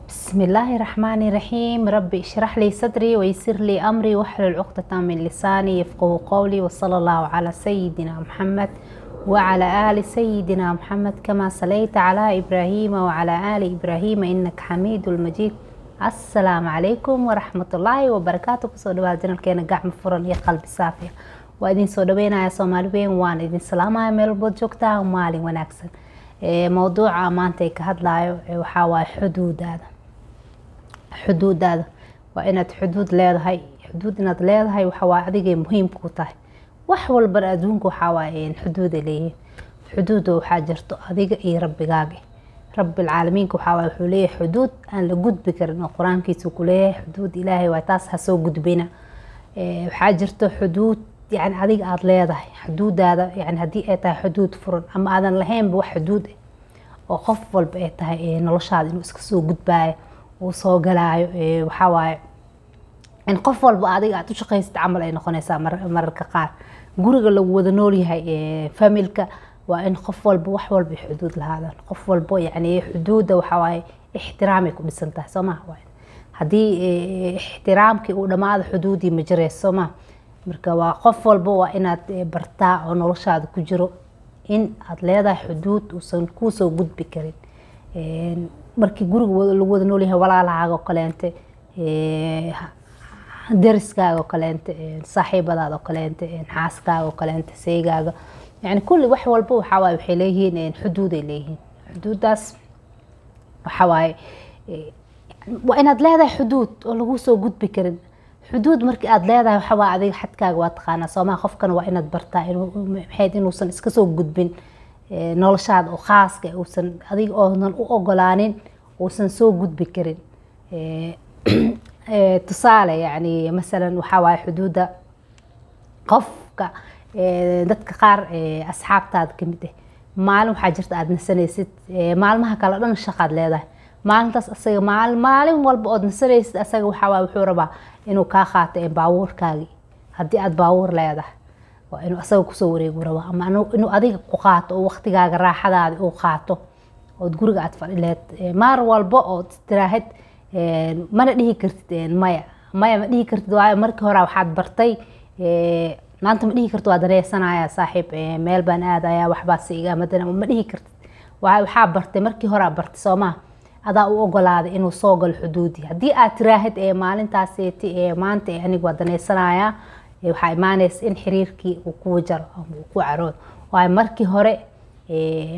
بسم الله الرحمن الرحيم. ربي اشرح لي صدري ويسر لي أمري واحلل عقدة من لساني يفقه قولي، وصلى الله على سيدنا محمد وعلى آل سيدنا محمد كما صليت على إبراهيم وعلى آل إبراهيم إنك حميد المجيد. السلام عليكم ورحمة الله وبركاته. kusoo dhawaad janalkeena gacmo furan iyo qalbi saafi waa idin soo dhaweynaya Soomaaliyeed, waan idin salaamaya meel walba joogtaan. maalin wanaagsan. mawduuca maanta ay ka hadlayo waxa waa xuduudaada waa inaad xuduud leedahay. xuduud inaad leedahay waxa waa adiga muhiim ku tahay. wax walba adduunka waxa waa in xuduud leeyahay. xuduud waxa jirto adiga iyo rabbigaaga. rabbil caalamiin waxa waa wuxuu leeyahay xuduud aan la gudbi karin oo quraankiisu ku leeyahay. xuduud ilaahay waa taas ha soo gudbina. waxa jirto xuduud يعني adiga aad leedahay. xuduudaada يعني hadii ay tahay xuduud furan ama aadan lahayn wax xuduud oo qof walba ay tahay noloshaada inuu iska soo gudbaayo oo soo galaayo. waxa waaye in qof walba adiga aad u shaqeysatay amal ay noqonaysaa mararka qaar. guriga lagu wada nool yahay familka waa in qof walba wax walba xuduud lahaadaan. qof walba يعني xuduuda waxa waaye ixtiraamay ku dhisan tahay Soomaa. hadii ixtiraamkii uu dhamaado xuduudii ma jirayso Soomaa. marka waa qof walba waa inaad bartaa oo noloshaada ku jiro in aad leedahay xuduud uusan ku soo gudbi karin. markii guriga lagu wada nool yahay walaalahaaga oo kaleente deriskaaga oo kaleente saaxiibadaada oo kaleente xaaskaaga oo kaleente seegaaga يعني kulli wax walba waxa waa waxay leeyihiin xuduud ay leeyihiin. xuduudaas waxa waaye waa inaad leedahay xuduud oo lagu soo gudbi karin. xuduud markii aad leedahay waxa waa adiga xadkaaga waa taqaana Soomaa. qofkan waa inaad bartaa inuusan iska soo gudbin noloshaada oo khaaska uusan adiga oonan u ogolaanin uusan soo gudbi karin. tusaale يعني مثلا waxa waa xuduuda qofka dadka qaar asxaabtaada kamid ah maalin waxa jirta aad nasanaysid maalmaha kala dhan shaqaad leedahay. maalintaas asaga maalin walba oo nasanaysid asaga waxa waa wuxuu rabaa inuu ka qaato baabuurkaagi. hadii aad baabuur leedahay waa inuu asaga ku soo wareego rabaa ama inuu adiga ku qaato oo waqtigaaga raaxadaada uu qaato oo guriga aad fadhileed maar walba oo istiraahad mana dhihi kartid maya ma dhihi kartid. waayo markii hore waxaad bartay maanta ma dhihi kartid waa dareesanaya saaxiib meel baan aadayaa waxba siiga madana ma dhihi kartid. waxa bartay markii hore bartay Soomaa adaa u ogolaaday inuu soo gal xuduudi. hadii aad tiraahid maalintaasiti maanta aniga waa daneesanaya waxa imaanaysa in xiriirkii uu ku jaro ama uu ku carood. waayo markii hore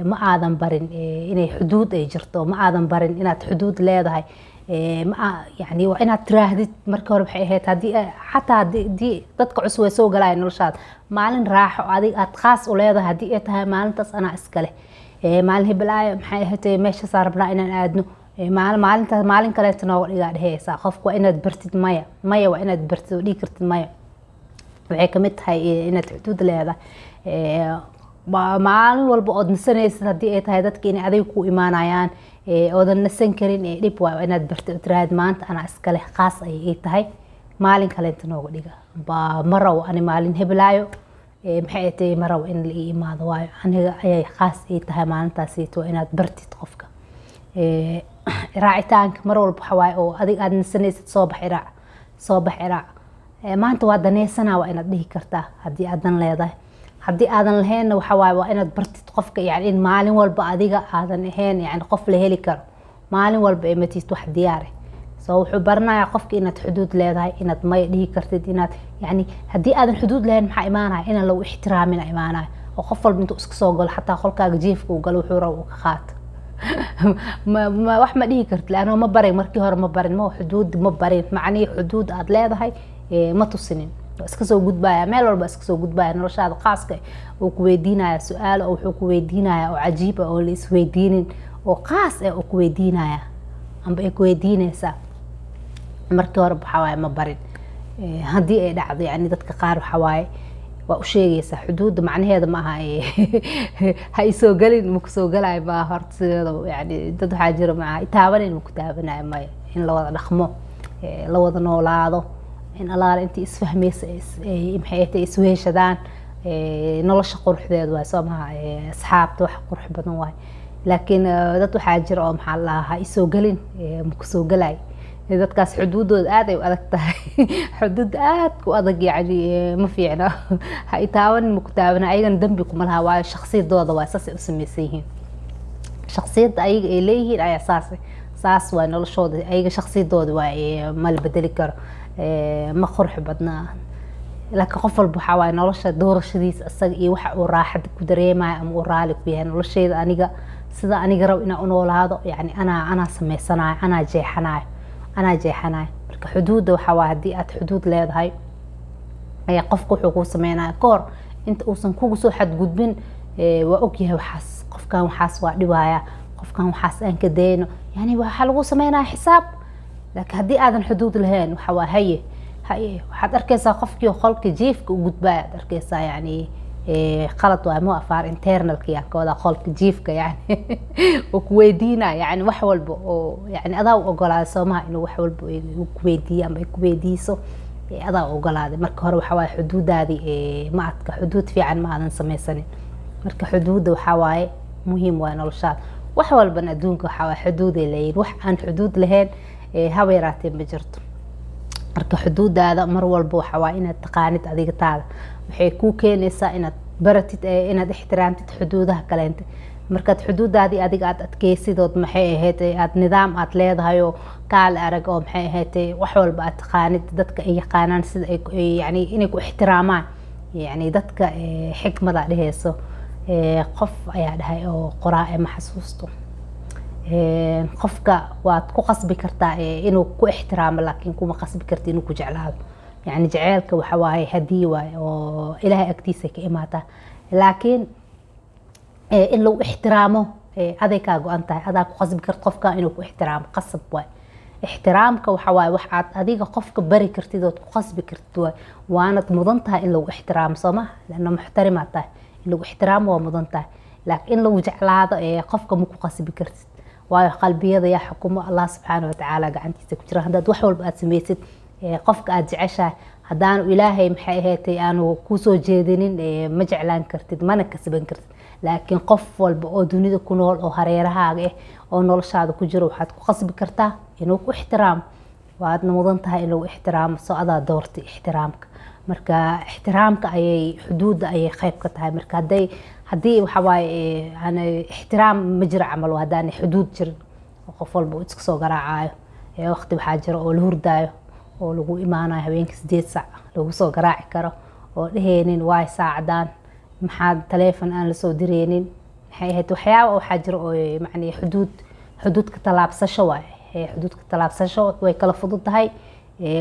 ma aadan barin inay xuduud ay jirto. ma aadan barin inaad xuduud leedahay. يعني waa inaad tiraahid markii hore waxay ahayd hadii xataa hadii dadka cusub ay soo galayaan noloshaada maalin raaxo adiga aad khaas u leedahay. hadii ay tahay maalintaas ana iska leh maalin hiblaayo maxay ahayd meesha saarnaa inaan aadno maalintaas maalin kale inoo dhiga dhehaysa. qofku waa inaad bartid maya waa inaad bartid oo dhigi kartid maya. waxay kamid tahay inaad xuduud leedahay. maalin walba oo nasanaysid hadii ay tahay dadka inay adiga ku imaanayaan oodan nasan karin dhib waa inaad bartid oo tiraahid maanta ana iska leh khaas ay tahay maalin kale inoo dhiga maraw ani maalin hiblaayo maxay tahay maraw in la imaado. waayo aniga ayay khaas ay tahay maalintaas waa inaad bartid qofka. raacitaanka mar walba waxa waaye oo adiga aad nasanaysid soo bax iraac maanta waa daneysana waa inaad dhihi kartaa hadii aadan leedahay. hadii aadan lahayn waxa waaye waa inaad bartid qofka yani in maalin walba adiga aadan ahayn yani qof la heli karo maalin walba ay matid wax diyaar ah. soo wuxuu baranayaa qofka inaad xuduud leedahay inaad may dhihi kartid inaad yani hadii aadan xuduud lahayn maxaa imaanaya in lagu ixtiraamin imaanaya oo qof walba intuu iska soo galo xataa qolkaaga jiifka uu galo wuxuu rabo ka qaato. wax ma dhihi kartid laana ma barin markii hore ma barin ma xuduud ma barin macni xuduud aad leedahay ma tusinin. iska soo gudbaya meel walba iska soo gudbaya noloshaada khaaska oo ku weydiinaya su'aal oo wuxuu ku weydiinaya oo cajiib ah oo la isweydiinin oo khaas ah oo ku weydiinaya amba ay ku weydiinaysa markii hore waxa waaye ma barin. hadii ay dhacdo yani dadka qaar waxa waaye waa u sheegaysa xuduud macnaheedu ma aha ha isoo galin ma ku soo galay ba horta yani dad waxa jira ma taabanin ma ku taabanayo ma in la wada dhaqmo la wada noolaado in allaala intii isfahmaysa maxay tahay isweeshadaan nolosha quruxdeedu waa Soomaa. asxaabta wax qurux badan waay laakiin dad waxaa jira oo maxaa la ha isoo gelin ma ku soo galay dadkaas xuduudooda aad ay u adag tahay xuduud aad ku adag yani ma fiicna ha itaaban ma ku taabana ayagana dambi kuma laha waayo shakhsiyadooda waa saas ay u samaysan yihiin shakhsiyadda ayaga ay leeyihiin ayaa saas waa noloshooda ayaga shakhsiyadooda waa ma la bedeli karo ma qurux badnaa laakiin qof walba waxaa waaye nolosha doorashadiisa isaga iyo waxa uu raaxada ku dareemayo ama uu raali ku yahay noloshayda aniga sida aniga rab inaan u noolaado yani anaa samaysanayo anaa jeexanayo marka xuduudda waxaa waaye haddii aad xuduud leedahay ayaa qofka wuxuu kuu sameynaya kahor inta uusan kugu soo xadgudbin waa ogyahay waxaas qofkan waxaas waa dhibaya qofkan waxaas aan ka dayno yani waxaa lagu sameynaya xisaab laakiin haddii aadan xuduud lahayn waxaa waa haye waxaad arkaysaa qofkii qolka jiifka u gudbaya aad arkaysaa yani qalad waa mu afaar internalka yaa ka wada qolka jiifka yani oo ku weydiinaya yani wax walba oo yani adaa u ogolaaday soomaha inuu wax walba ku weydiiyo ama ay ku weydiiso adaa u ogolaaday marka hore waxaa waaye xuduudaadii ma adka xuduud fiican ma aadan samaysanin marka xuduudda waxaa waaye muhiim waa noloshaada wax walban adduunka waxaa waaye xuduuday leeyihin wax aan xuduud lahayn haba yaraatee ma jirto marka xuduudaada mar walba waxaa waaye inaad taqaanid adiga taada waxay kuu keenaysaa inaad baratid inaad ixtiraamtid xuduudaha kaleenta markaad xuduudaadii adiga aad adkeysidood maxay ahayd aad nidaam aad leedahay oo kaale arag oo maxay ahayd wax walba aad taqaanid dadka ay yaqaanaan sida ay yani inay ku ixtiraamaan yani dadka xikmada dheheyso qof ayaa dhahay oo qoraa ma xasuusto qofka waad ku qasbi kartaa inuu ku ixtiraamo laakiin kuma qasbi karta inuu ku jeclaado يعني جعلك وحواي هدي وإلهي أكتيسة كإماتا لكن إن لو احترامه هذا كاجو أنت هذا قصب كرطفك إنه احترام قصب واي احترامك وحواي وحات هذيك قفك بري كرتيدو قصب كرتيدو وأنا مضنتها إن لو احترام سما لأنه محترمته إن لو احترام ومضنته لكن لو جعل هذا قفك مو قصب كرتيد واي قلبي هذا يا حكومة الله سبحانه وتعالى قعنتي تكتره هذا وحول بقى سميتد qofka aad jeceshahay hadaan ilaahay maxay ahaatay aanu ku soo jeedinin ma jeclaan kartid mana kasban kartid laakiin qof walba oo dunida ku nool oo hareerahaaga ah oo noloshaada ku jiro waxaad ku qasbi kartaa inuu ku ixtiraam waad mudan tahay inuu ixtiraam soo adaa doortay ixtiraamka marka ixtiraamka ayay xuduudda ayay qayb ka tahay marka hadii waxa waaye ana ixtiraam ma jiro camal hadaan xuduud jirin qof walba uu iska soo garaacayo waqti waxa jiro oo la hurdaayo oo lagu imaanayo habeenkii 8 saac lagu soo garaaci karo oo dheheenin waay saacadaan maxaa telefoon aan la soo direenin maxay ahayd waxyaabo waxa jiro oo macni xuduud ka talaabsasho waay xuduud ka talaabsasho way kala fudud tahay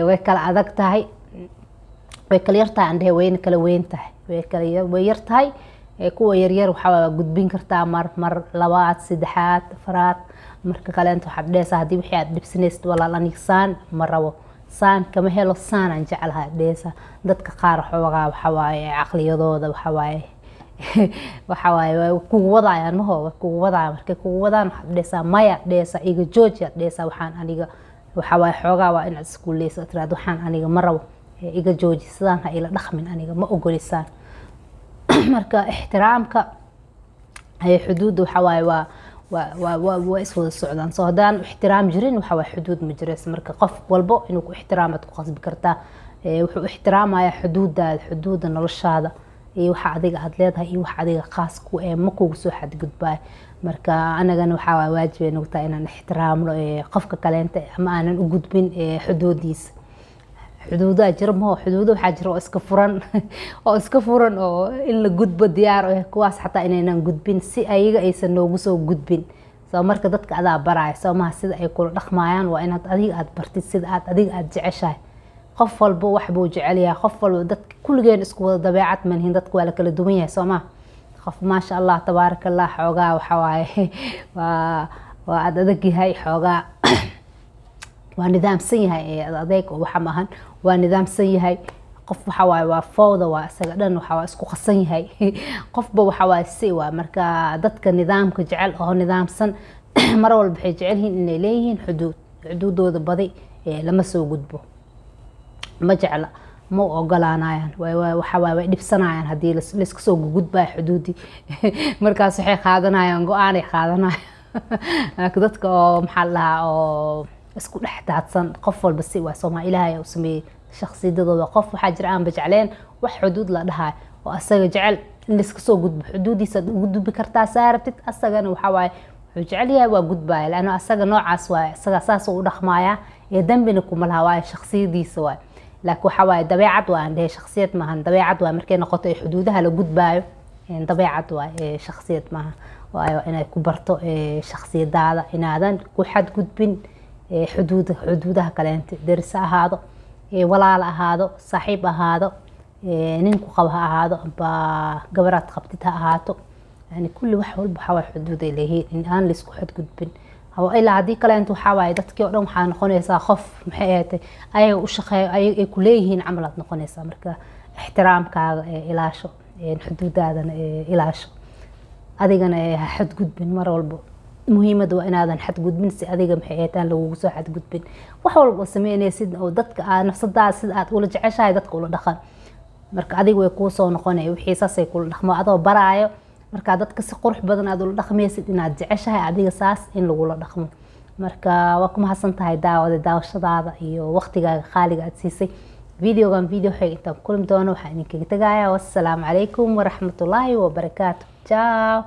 way kala adag tahay way kala yar tahay andhe way kala weyn tahay way yar tahay kuwa yar waxa gudbin kartaa mar labaad saddexaad afraad marka kale inta waxa dheesa hadii wixii aad dhibsanaysid walaal anigsaan ma rabo saan kama helo saan aan jecelahay dheesa dadka qaar xoogaa waxa waaye aqliyadooda waxa waaye kugu wadayaan ma hooba kugu wadayaan markay kugu wadaan waxa dheesa maya dheesa iga joojiya dheesa waxaan aniga waxa waaye xoogaa waa inaad isku leeyso tiraad waxaan aniga ma rabo iga jooji sidaan ha ila dhaqmin aniga ma ogolisaan marka ixtiraamka ay xuduud waxa waaye waa iswada socdaan soo hadaan ixtiraam jirin waxa waa xuduud ma jireys marka qof walbo inuu ku ixtiraamad ku qasbi kartaa wuxuu ixtiraamaya xuduuda noloshaada iyo waxa adiga aad leedahay iyo waxa adiga khaas ku ma kugu soo xadgudbay marka anagana waxa waa waajib inuu tahay inaan ixtiraamno qofka kaleenta ama aanan u gudbin xuduudiisa xuduudaha jira ma xuduudo waxa jira oo iska furan oo in la gudbo diyaar ah kuwaas xataa inaynan gudbin si ayaga aysan noogu soo gudbin soo marka dadka adaa baraay soo ma sida ay kula dhaqmayaan waa inaad adiga aad bartid sida adiga aad jeceshahay qof walba wax buu jecel yahay qof walba dadka kulligeen isku wada dabeecad manhin dadku waa la kala duwan yahay soo ma qof ma sha Allah tabaarakallah xoogaa waxa waaye waa adag yahay xoogaa waa nidaamsan yahay adeeg waxa maahan waa nidaamsan yahay qof waxa waa fowda waa isaga dhan waxa isku qasan yahay qofba waxa si waa marka dadka nidaamka jecel oo nidaamsan mar walba waxay jecel yihiin inay leeyihiin xuduudooda badi lama soo gudbo ma jecla ma u ogolaanayaan waxa waaye way dhibsanayaan haddii layska soo gudbaayo xuduudii markaas waxay qaadanayaan go-aanay qaadanayaan laakiin dadka oo maxaa la dhahaa oo isku dhex daadsan qof walba si waa Soomaali Ilaahay u sameeyay shakhsiyadooda qof waxaa jira aan bajecleen wax xuduud la dhahay oo asaga jecel in layska soo gudbo xuduudiisa ugu gudbi kartaa saartid asagana waxa waaye wuxuu jecel yahay waa gudbaaya laana asaga noocaas waaye asaga saas u dhaqmaaya ee dambina kuma laha waaye shakhsiyadiisa waaye laakiin waxa waaye dabeecad waa aan dhahay shakhsiyad maahan dabeecad waa markay noqoto xuduudaha la gudbaayo dabeecad waaye shakhsiyad maaha waayo inay ku barto shakhsiyadaada inaadan ku xadgudbin xuduudaha kaleenta deris ahaado walaal ahaado saaxiib ahaado ninku qaba ha ahaado amba gabaraad qabtid ha ahaato yani kulli wax walba waxa waa xuduud ay leeyihiin in aan la isku xadgudbin ilaa haddii kaleenta waxaa waaye dadkii oo dhan waxaa noqonaysaa qof maxay ahaatay ayaga u shaqeeyo ay ku leeyihiin camal aad noqonaysaa marka ixtiraamkaaga ilaasho xuduudaadana ilaasho adigana ha xadgudbin mar walba muhiimada waa inaadan xadgudbin si adiga maxay ahataan lagugu soo xadgudbin wax walba sameynaysid oo dadka aad nafsadaada sida aad ula jeceshahay dadka ula dhaqan marka adiga way kuu soo noqonaya wixii saasay kula dhaqmo adoo baraayo marka dadka si qurux badan aad ula dhaqmaysid inaad jeceshahay adiga saas in lagula dhaqmo marka waa ku mahadsan tahay daawashadaada iyo waqtigaaga qaaliga aad siisay videogan video xig intaan kulmi doono waxaan idinkaga tagayaa wassalaamu calaykum waraxmatullaahi wabarakaatu ciao